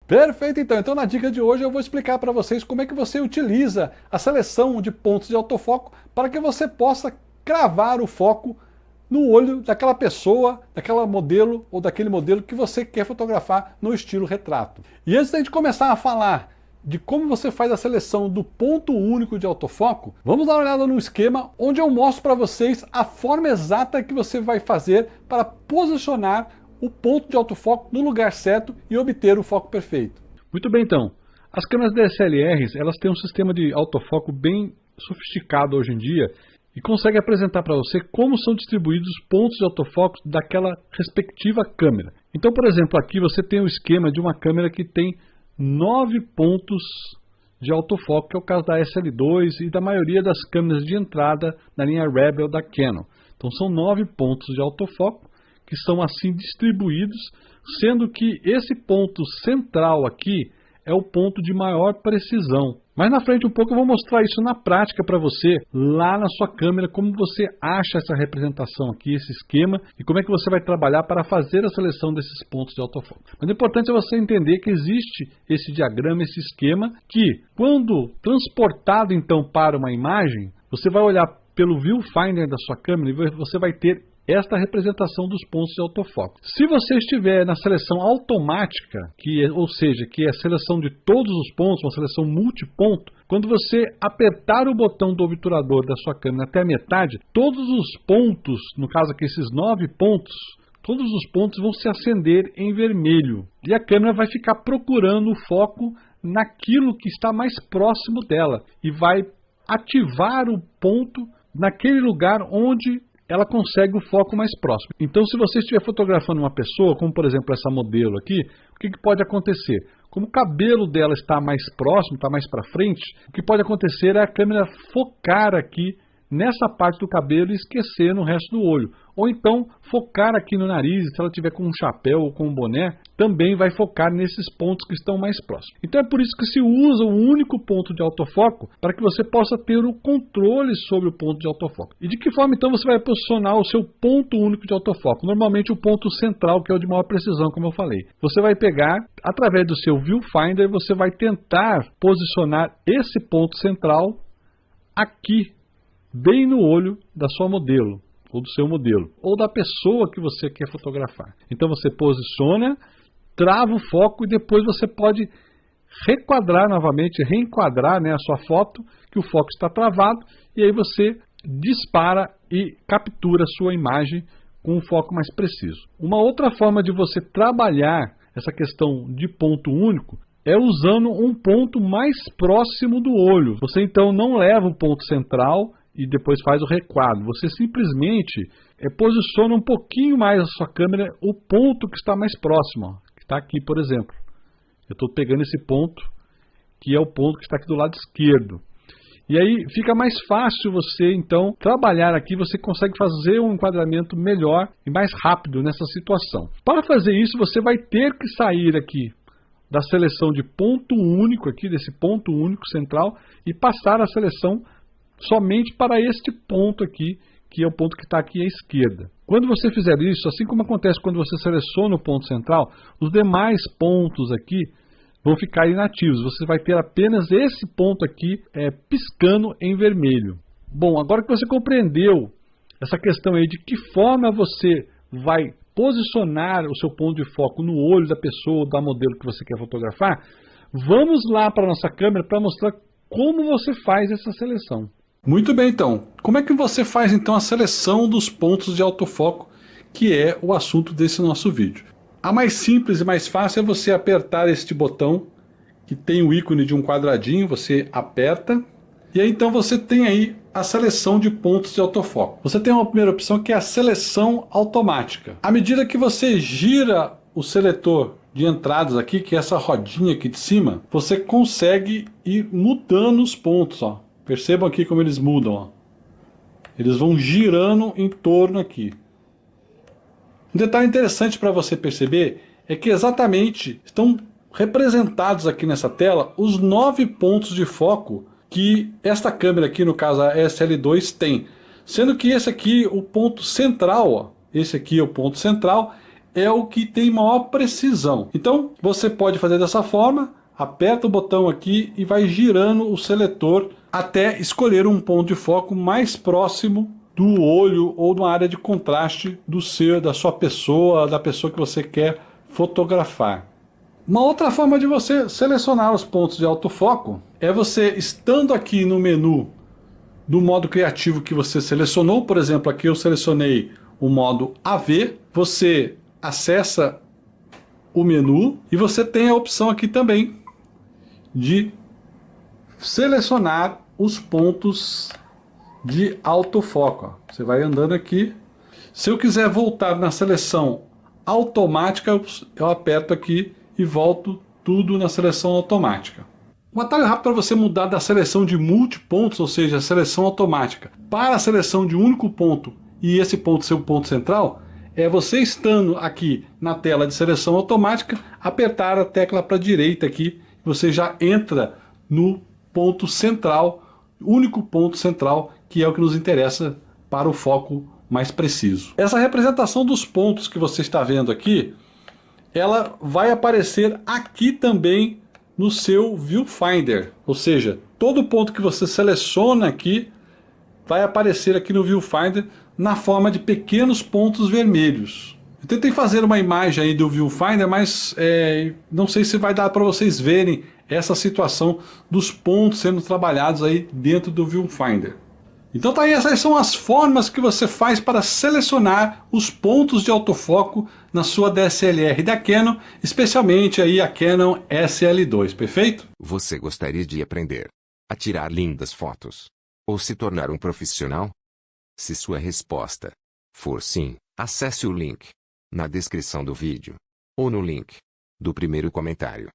Perfeito, então na dica de hoje eu vou explicar para vocês como é que você utiliza a seleção de pontos de autofoco para que você possa cravar o foco no olho daquela pessoa, daquela modelo ou daquele modelo que você quer fotografar no estilo retrato. E antes da gente começar a falar de como você faz a seleção do ponto único de autofoco, vamos dar uma olhada no esquema onde eu mostro para vocês a forma exata que você vai fazer para posicionar o ponto de autofoco no lugar certo e obter o foco perfeito. Muito bem, então. As câmeras DSLRs, elas têm um sistema de autofoco bem sofisticado hoje em dia e consegue apresentar para você como são distribuídos os pontos de autofoco daquela respectiva câmera. Então, por exemplo, aqui você tem o esquema de uma câmera que tem 9 pontos de autofoco, que é o caso da SL2 e da maioria das câmeras de entrada na linha Rebel da Canon. Então são 9 pontos de autofoco que são assim distribuídos, sendo que esse ponto central aqui é o ponto de maior precisão. Mais na frente um pouco eu vou mostrar isso na prática para você, lá na sua câmera, como você acha essa representação aqui, esse esquema, e como é que você vai trabalhar para fazer a seleção desses pontos de autofoco. Mas o importante é você entender que existe esse diagrama, esse esquema, que quando transportado então para uma imagem, você vai olhar pelo viewfinder da sua câmera e você vai ter esta representação dos pontos de autofoco. Se você estiver na seleção automática, ou seja, que é a seleção de todos os pontos, uma seleção multiponto, quando você apertar o botão do obturador da sua câmera até a metade, todos os pontos, no caso aqui esses 9 pontos, todos os pontos vão se acender em vermelho. E a câmera vai ficar procurando o foco naquilo que está mais próximo dela e vai ativar o ponto naquele lugar onde ela consegue o foco mais próximo. Então, se você estiver fotografando uma pessoa, como por exemplo essa modelo aqui, o que pode acontecer? Como o cabelo dela está mais próximo, está mais para frente, o que pode acontecer é a câmera focar aqui nessa parte do cabelo e esquecer no resto do olho. Ou então focar aqui no nariz, se ela tiver com um chapéu ou com um boné, também vai focar nesses pontos que estão mais próximos. Então é por isso que se usa um único ponto de autofoco, para que você possa ter o controle sobre o ponto de autofoco. E de que forma então você vai posicionar o seu ponto único de autofoco? Normalmente o ponto central, que é o de maior precisão, como eu falei. Você vai pegar, através do seu viewfinder, você vai tentar posicionar esse ponto central aqui, bem no olho da sua modelo, ou do seu modelo, ou da pessoa que você quer fotografar. Então você posiciona, trava o foco e depois você pode requadrar novamente, reenquadrar, né, a sua foto, que o foco está travado, e aí você dispara e captura a sua imagem com um foco mais preciso. Uma outra forma de você trabalhar essa questão de ponto único é usando um ponto mais próximo do olho. Você então não leva o ponto central e depois faz o requadro. Você simplesmente posiciona um pouquinho mais a sua câmera, o ponto que está mais próximo, ó, que está aqui, por exemplo. Eu estou pegando esse ponto, que é o ponto que está aqui do lado esquerdo. E aí fica mais fácil você, então, trabalhar aqui, você consegue fazer um enquadramento melhor e mais rápido nessa situação. Para fazer isso, você vai ter que sair aqui da seleção de ponto único, aqui desse ponto único central, e passar a seleção somente para este ponto aqui, que é o ponto que está aqui à esquerda. Quando você fizer isso, assim como acontece quando você seleciona o ponto central, os demais pontos aqui vão ficar inativos. Você vai ter apenas esse ponto aqui piscando em vermelho. Bom, agora que você compreendeu essa questão aí de que forma você vai posicionar o seu ponto de foco no olho da pessoa ou da modelo que você quer fotografar, vamos lá para a nossa câmera para mostrar como você faz essa seleção. Muito bem, então. Como é que você faz então a seleção dos pontos de autofoco, que é o assunto desse nosso vídeo? A mais simples e mais fácil é você apertar este botão, que tem o ícone de um quadradinho, você aperta, e aí então você tem aí a seleção de pontos de autofoco. Você tem uma primeira opção que é a seleção automática. À medida que você gira o seletor de entradas aqui, que é essa rodinha aqui de cima, você consegue ir mudando os pontos, ó. Percebam aqui como eles mudam, ó. Eles vão girando em torno aqui. Um detalhe interessante para você perceber é que exatamente estão representados aqui nessa tela os 9 pontos de foco que esta câmera aqui, no caso a SL2, tem. Sendo que esse aqui, o ponto central, ó, esse aqui é o ponto central, é o que tem maior precisão. Então você pode fazer dessa forma, aperta o botão aqui e vai girando o seletor até escolher um ponto de foco mais próximo do olho ou na área de contraste da sua pessoa, da pessoa que você quer fotografar. Uma outra forma de você selecionar os pontos de autofoco é você, estando aqui no menu do modo criativo que você selecionou, por exemplo, aqui eu selecionei o modo AV, você acessa o menu e você tem a opção aqui também de selecionar os pontos de autofoco. Você vai andando aqui. Se eu quiser voltar na seleção automática, eu aperto aqui e volto tudo na seleção automática. Um atalho rápido para você mudar da seleção de multipontos, ou seja, a seleção automática, para a seleção de um único ponto e esse ponto ser o ponto central, é você estando aqui na tela de seleção automática, apertar a tecla para a direita aqui, você já entra no ponto central, único ponto central, que é o que nos interessa para o foco mais preciso. Essa representação dos pontos que você está vendo aqui, ela vai aparecer aqui também no seu Viewfinder, ou seja, todo ponto que você seleciona aqui vai aparecer aqui no Viewfinder na forma de pequenos pontos vermelhos. Eu tentei fazer uma imagem aí do Viewfinder, mas não sei se vai dar para vocês verem essa situação dos pontos sendo trabalhados aí dentro do Viewfinder. Então tá aí, essas são as formas que você faz para selecionar os pontos de autofoco na sua DSLR da Canon, especialmente aí a Canon SL2, perfeito? Você gostaria de aprender a tirar lindas fotos ou se tornar um profissional? Se sua resposta for sim, acesse o link na descrição do vídeo ou no link do primeiro comentário.